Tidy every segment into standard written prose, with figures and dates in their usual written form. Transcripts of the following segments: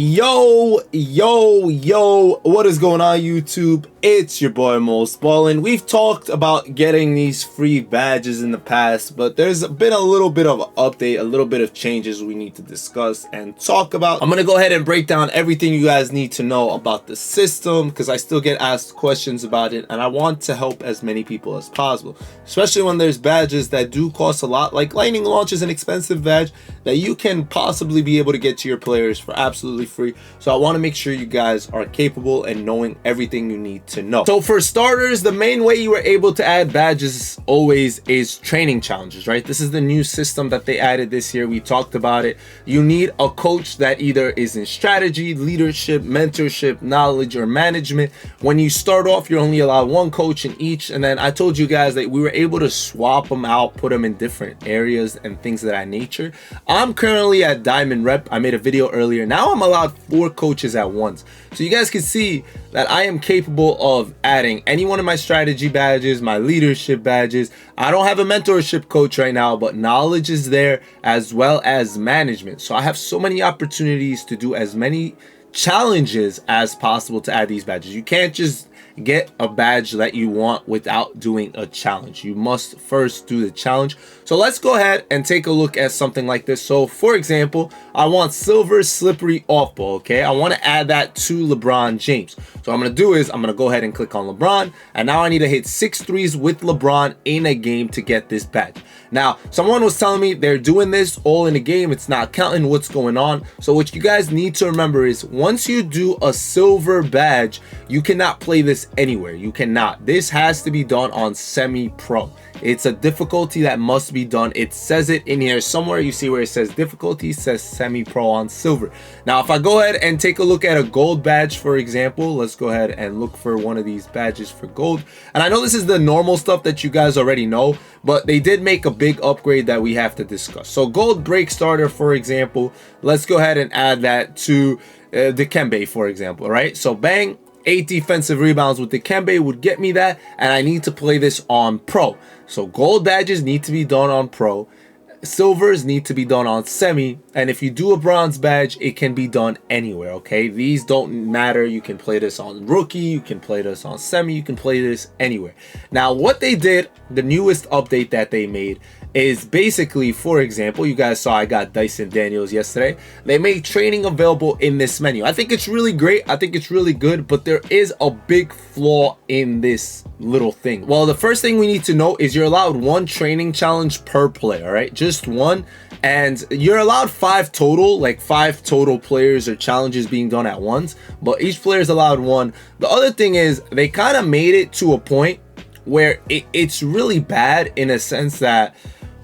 Yo, what is going on, YouTube? It's your boy Mosballin. We've talked about getting these free badges in the past, but there's been a little bit of an update, a little bit of changes we need to discuss and talk about. I'm gonna go ahead and break down everything you guys need to know about the system, because I still get asked questions about it, and I want to help as many people as possible, especially when there's badges that do cost a lot. Like lightning launch is an expensive badge that you can possibly be able to get to your players for absolutely free. So I want to make sure you guys are capable and knowing everything you need to know. So for starters, the main way you were able to add badges always is training challenges, right? This is the new system that they added this year. We talked about it. You need a coach that either is in strategy, leadership, mentorship, knowledge, or management. When you start off, you're only allowed one coach in each, and then I told you guys that we were able to swap them out, put them in different areas and things of that nature. I'm currently at Diamond Rep. I made a video earlier. Now I'm allowed 4 coaches at once, so you guys can see that I am capable of adding any one of my strategy badges, my leadership badges. I don't have a mentorship coach right now, but knowledge is there, as well as management. So I have so many opportunities to do as many challenges as possible to add these badges. You can't just get a badge that you want without doing a challenge. You must first do the challenge. So let's go ahead and take a look at something like this. So for example, I want silver slippery off ball. Okay, I want to add that to LeBron James. So what I'm going to do is I'm going to go ahead and click on LeBron, and now I need to hit 6 threes with LeBron in a game to get this badge. Now someone was telling me they're doing this all in a game, it's not counting. What's going on? So what you guys need to remember is once you do a silver badge, you cannot play this anywhere. You cannot. This has to be done on semi-pro. It's a difficulty that must be done. It says it in here somewhere. You see where it says difficulty, it says semi-pro on silver. Now if I go ahead and take a look at a gold badge, for example, let's go ahead and look for one of these badges for gold. And I know this is the normal stuff that you guys already know, but they did make a big upgrade that we have to discuss. So gold break starter, for example, let's go ahead and add that to the Kembe, for example, right? So bang, 8 defensive rebounds with the Kembe would get me that, and I need to play this on pro. So gold badges need to be done on pro, silvers need to be done on semi, and if you do a bronze badge, it can be done anywhere. Okay, these don't matter. You can play this on rookie, you can play this on semi, you can play this anywhere. Now what they did, the newest update that they made, is basically, for example, you guys saw I got Dyson Daniels yesterday. They made training available in this menu. I think it's really great. I think it's really good, but there is a big flaw in this little thing. Well, the first thing we need to know is you're allowed 1 training challenge per player, all right? Just 1. And you're allowed 5 total, like 5 total players or challenges being done at once, but each player is allowed 1. The other thing is they kind of made it to a point where it's really bad in a sense that,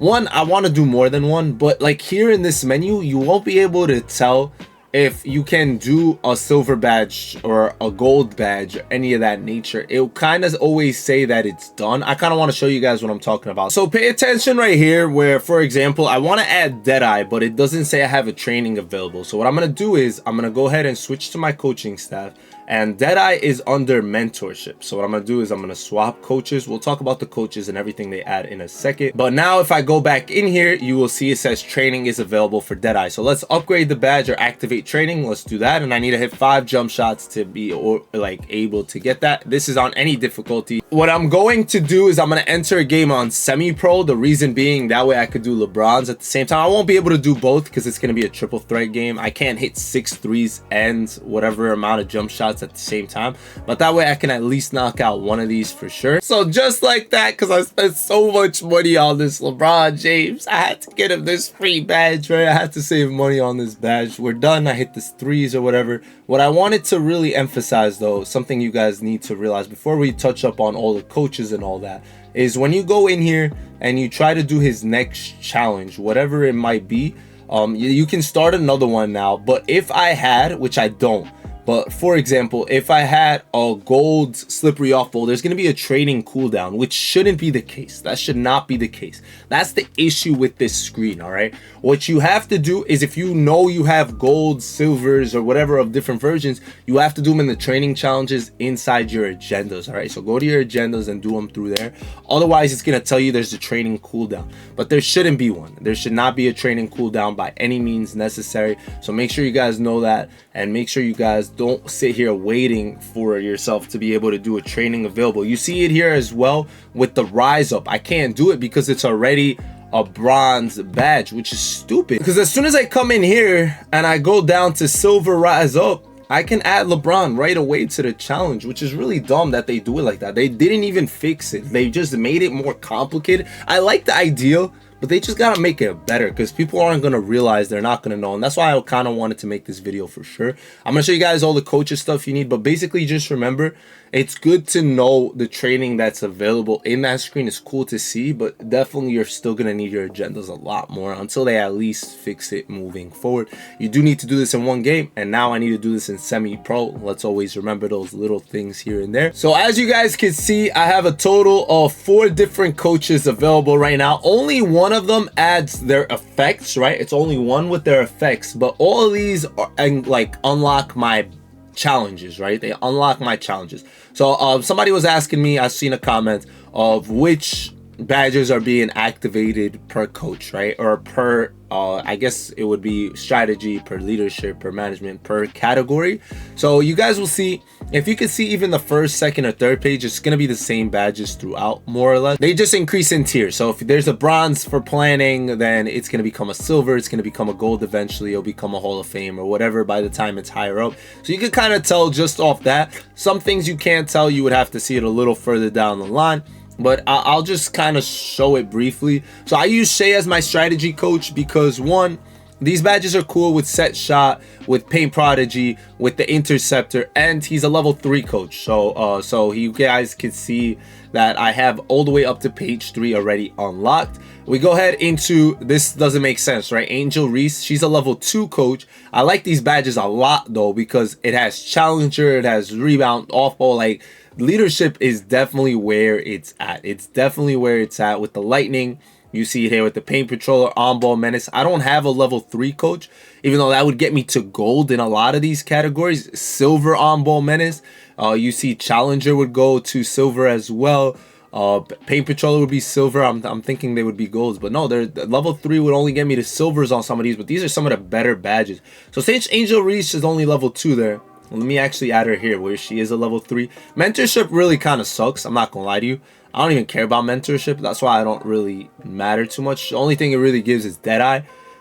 one, I want to do more than 1, but like here in this menu, you won't be able to tell if you can do a silver badge or a gold badge or any of that nature. It will kind of always say that it's done. I kind of want to show you guys what I'm talking about. So pay attention right here where, for example, I want to add Deadeye, but it doesn't say I have a training available. So what I'm going to do is I'm going to go ahead and switch to my coaching staff, and Deadeye is under mentorship. So what I'm going to do is I'm going to swap coaches. We'll talk about the coaches and everything they add in a second. But now if I go back in here, you will see it says training is available for Deadeye. So let's upgrade the badge or activate training. Let's do that. And I need to hit 5 jump shots to be able to get that. This is on any difficulty. What I'm going to do is I'm going to enter a game on semi-pro. The reason being that way I could do LeBron's at the same time. I won't be able to do both because it's going to be a triple threat game. I can't hit 6 threes and whatever amount of jump shots at the same time, but that way I can at least knock out one of these for sure. So just like that, because I spent so much money on this LeBron James, I had to get him this free badge, right? I had to save money on this badge. We're done. I hit this 3s or whatever. What I wanted to really emphasize, though, something you guys need to realize before we touch up on all the coaches and all that, is when you go in here and you try to do his next challenge, whatever it might be, you can start another one now. But if I had, which I don't, But for example, if I had a gold slippery off ball, there's going to be a training cooldown, which shouldn't be the case. That should not be the case. That's the issue with this screen, all right? What you have to do is, if you know you have gold, silvers, or whatever of different versions, you have to do them in the training challenges inside your agendas, all right? So go to your agendas and do them through there. Otherwise, it's going to tell you there's a training cooldown, but there shouldn't be one. There should not be a training cooldown by any means necessary. So make sure you guys know that, and make sure you guys don't sit here waiting for yourself to be able to do a training available. You see it here as well with the rise up. I can't do it because it's already a bronze badge, which is stupid, because as soon as I come in here and I go down to silver rise up, I can add LeBron right away to the challenge, which is really dumb that they do it like that. They didn't even fix it. They just made it more complicated. I like the idea, but they just gotta make it better, because people aren't gonna realize, they're not gonna know. And that's why I kind of wanted to make this video for sure. I'm gonna show you guys all the coaches stuff you need, but basically just remember, it's good to know the training that's available in that screen. It's cool to see, but definitely you're still gonna need your agendas a lot more until they at least fix it moving forward. You do need to do this in one game, and now I need to do this in semi-pro. Let's always remember those little things here and there. So as you guys can see, I have a total of 4 different coaches available right now. Only one of them adds their effects, right? It's only one with their effects, but all of these are, and like, unlock my challenges, right? They unlock my challenges. So somebody was asking me, I've seen a comment of which badges are being activated per coach, right? Or per I guess it would be strategy, per leadership, per management, per category. So you guys will see, if you can see even the first, second, or third page, it's gonna be the same badges throughout, more or less. They just increase in tiers. So if there's a bronze for planning, then it's gonna become a silver, it's gonna become a gold eventually, it'll become a Hall of Fame or whatever by the time it's higher up. So you can kind of tell just off that. Some things you can't tell, you would have to see it a little further down the line, but I'll just kind of show it briefly. So I use Shea as my strategy coach because, one, these badges are cool with set shot, with paint prodigy, with the interceptor, and he's a level 3 coach. So you guys can see that I have all the way up to page 3 already unlocked. We go ahead into, this doesn't make sense, right? Angel Reese, she's a level 2 coach. I like these badges a lot though, because it has challenger, it has rebound, off ball. Like, leadership is definitely where it's at. It's definitely where it's at with the lightning. You see it here with the paint patroller, on ball menace. I don't have a level 3 coach, even though that would get me to gold in a lot of these categories. Silver on ball menace. You see challenger would go to silver as well. Paint patroller would be silver. I'm thinking they would be golds, but no, they're level 3 would only get me to silvers on some of these, but these are some of the better badges. So since Angel Reese is only level 2 there, let me actually add her here where she is a level 3. Mentorship really kind of sucks, I'm not gonna lie to you. I don't even care about mentorship. That's why I don't really matter too much. The only thing it really gives is Deadeye,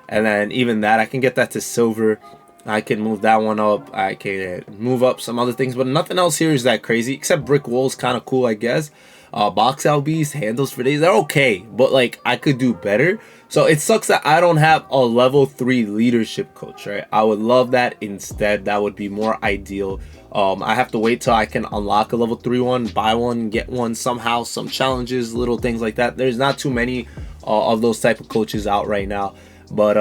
and then even that, I can get that to silver. I can move that one up. I can move up some other things, but nothing else here is that crazy, except brick walls, kind of cool, I guess. Box out beast, handles for days, they're okay, but like, I could do better. So it sucks that I don't have a level 3 leadership coach, right? I would love that instead. That would be more ideal. I have to wait till I can unlock a level 3 one, buy one, get one somehow, some challenges, little things like that. There's not too many of those type of coaches out right now, but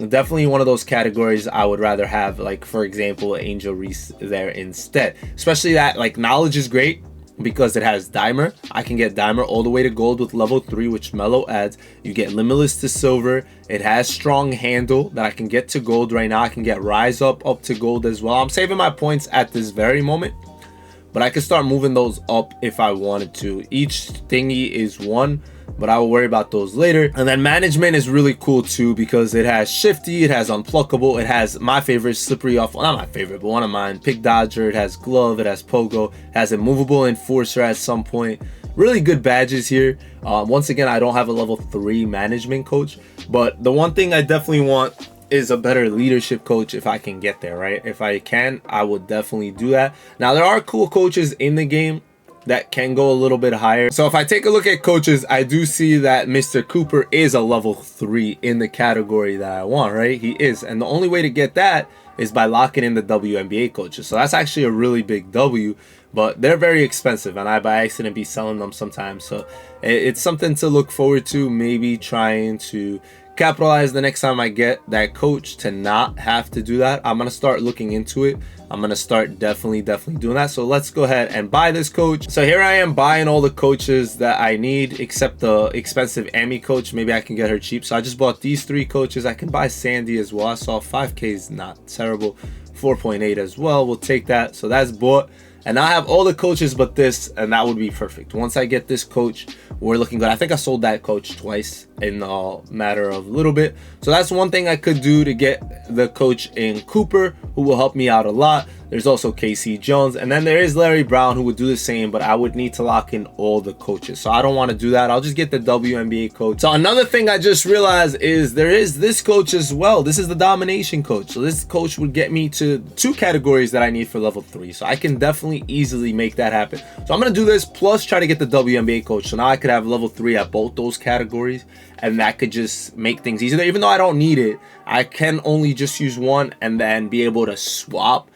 definitely one of those categories I would rather have, like, for example, Angel Reese there instead. Especially that, like, knowledge is great because it has Dimer. I can get Dimer all the way to gold with level 3, which Mellow adds. You get Limitless to silver. It has strong handle that I can get to gold right now. I can get Rise up to gold as well. I'm saving my points at this very moment, but I can start moving those up if I wanted to. Each thingy is 1, but I will worry about those later. And then management is really cool too, because it has shifty, it has unpluckable, it has my favorite slippery off, well, not my favorite, but one of mine, pick dodger, it has glove, it has pogo, it has immovable enforcer at some point. Really good badges here. Once again, I don't have a level 3 management coach, but the one thing I definitely want is a better leadership coach if I can get there, right? If I can, I would definitely do that. Now, there are cool coaches in the game that can go a little bit higher. So if I take a look at coaches, I do see that Mr. Cooper is a level 3 in the category that I want, right? He is, and the only way to get that is by locking in the WNBA coaches. So that's actually a really big W, but they're very expensive, and I by accident be selling them sometimes. So it's something to look forward to, maybe trying to capitalize the next time I get that coach to not have to do that. I'm gonna start looking into it. I'm gonna start definitely doing that. So let's go ahead and buy this coach. So here I am buying all the coaches that I need except the expensive Amy coach. Maybe I can get her cheap. So I just bought these 3 coaches. I can buy Sandy as well. I saw 5K is not terrible. 4.8 as well, we'll take that. So that's bought, and I have all the coaches but this, and that would be perfect. Once I get this coach, we're looking good. I think I sold that coach twice in a matter of a little bit. So that's one thing I could do to get the coach in Cooper, who will help me out a lot. There's also KC Jones, and then there is Larry Brown, who would do the same, but I would need to lock in all the coaches. So I don't want to do that. I'll just get the WNBA coach. So another thing I just realized is there is this coach as well. This is the domination coach. So this coach would get me to 2 categories that I need for level 3. So I can definitely easily make that happen. So I'm going to do this plus try to get the WNBA coach. So now I could have level 3 at both those categories, and that could just make things easier. Even though I don't need it, I can only just use one and then be able to swap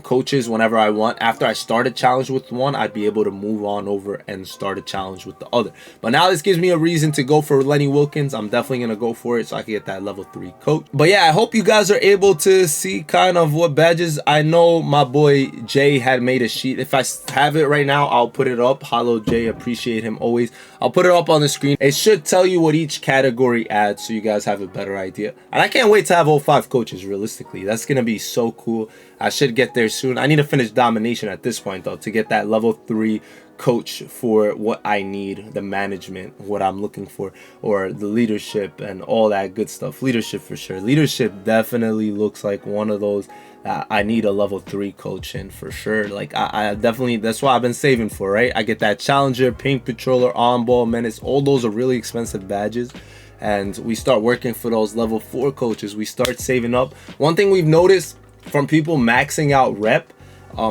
coaches whenever I want. After I start a challenge with one, I'd be able to move on over and start a challenge with the other. But now this gives me a reason to go for Lenny Wilkins. I'm definitely gonna go for it so I can get that level 3 coach. But yeah, I hope you guys are able to see kind of what badges. I know my boy Jay had made a sheet. If I have it right now, I'll put it up. Hello Jay, appreciate him always. I'll put it up on the screen. It should tell you what each category adds so you guys have a better idea. And I can't wait to have all 5 coaches realistically. That's gonna be so cool. I should get there soon. I need to finish domination at this point though to get that level 3 coach for what I need, the management, what I'm looking for, or the leadership and all that good stuff. Leadership for sure. Leadership definitely looks like one of those I need a level 3 coach in for sure. Like I definitely, that's what I've been saving for, right? I get that challenger, pink patroller, on ball menace. All those are really expensive badges, and we start working for those level 4 coaches. We start saving up. One thing we've noticed from people maxing out rep,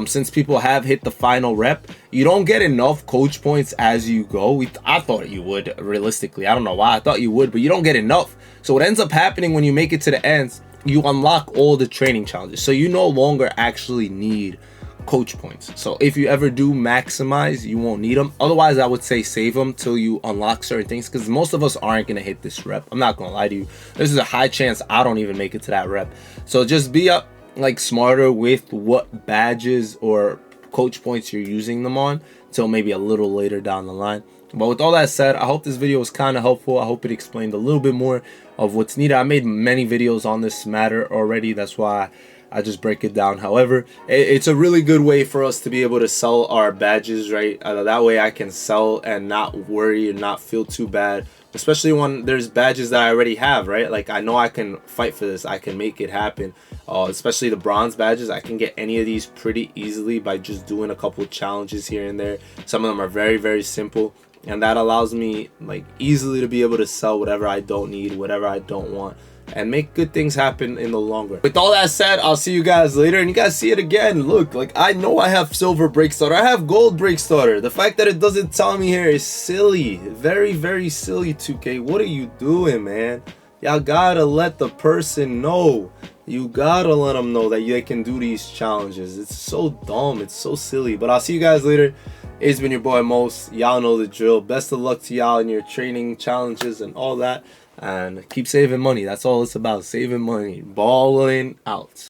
since people have hit the final rep, you don't get enough coach points as you go. I thought you would, realistically. I don't know why I thought you would, but you don't get enough. So what ends up happening when you make it to the ends, you unlock all the training challenges. So you no longer actually need coach points. So if you ever do maximize, you won't need them. Otherwise, I would say save them till you unlock certain things, because most of us aren't going to hit this rep. I'm not going to lie to you. This is a high chance I don't even make it to that rep. So just be up like smarter with what badges or coach points you're using them on till maybe a little later down the line. But with all that said, I hope this video was kind of helpful. I hope it explained a little bit more of what's needed. I made many videos on this matter already. That's why I just break it down. However, it's a really good way for us to be able to sell our badges, right? That way I can sell and not worry and not feel too bad, especially when there's badges that I already have, right? Like I know I can fight for this. I can make it happen. Especially the bronze badges, I can get any of these pretty easily by just doing a couple challenges here and there. Some of them are very simple, and that allows me like easily to be able to sell whatever I don't need, whatever I don't want, and make good things happen in the long run. With all that said, I'll see you guys later, and you guys see it again. Look, like I know I have silver break starter, I have gold break starter. The fact that it doesn't tell me here is silly, very silly. 2K, what are you doing, man? Y'all gotta let the person know. You gotta let them know that they can do these challenges. It's so dumb, it's so silly. But I'll see you guys later. It's been your boy Mos. Y'all know the drill. Best of luck to y'all in your training challenges and all that. And keep saving money. That's all it's about, saving money. Ballin' out.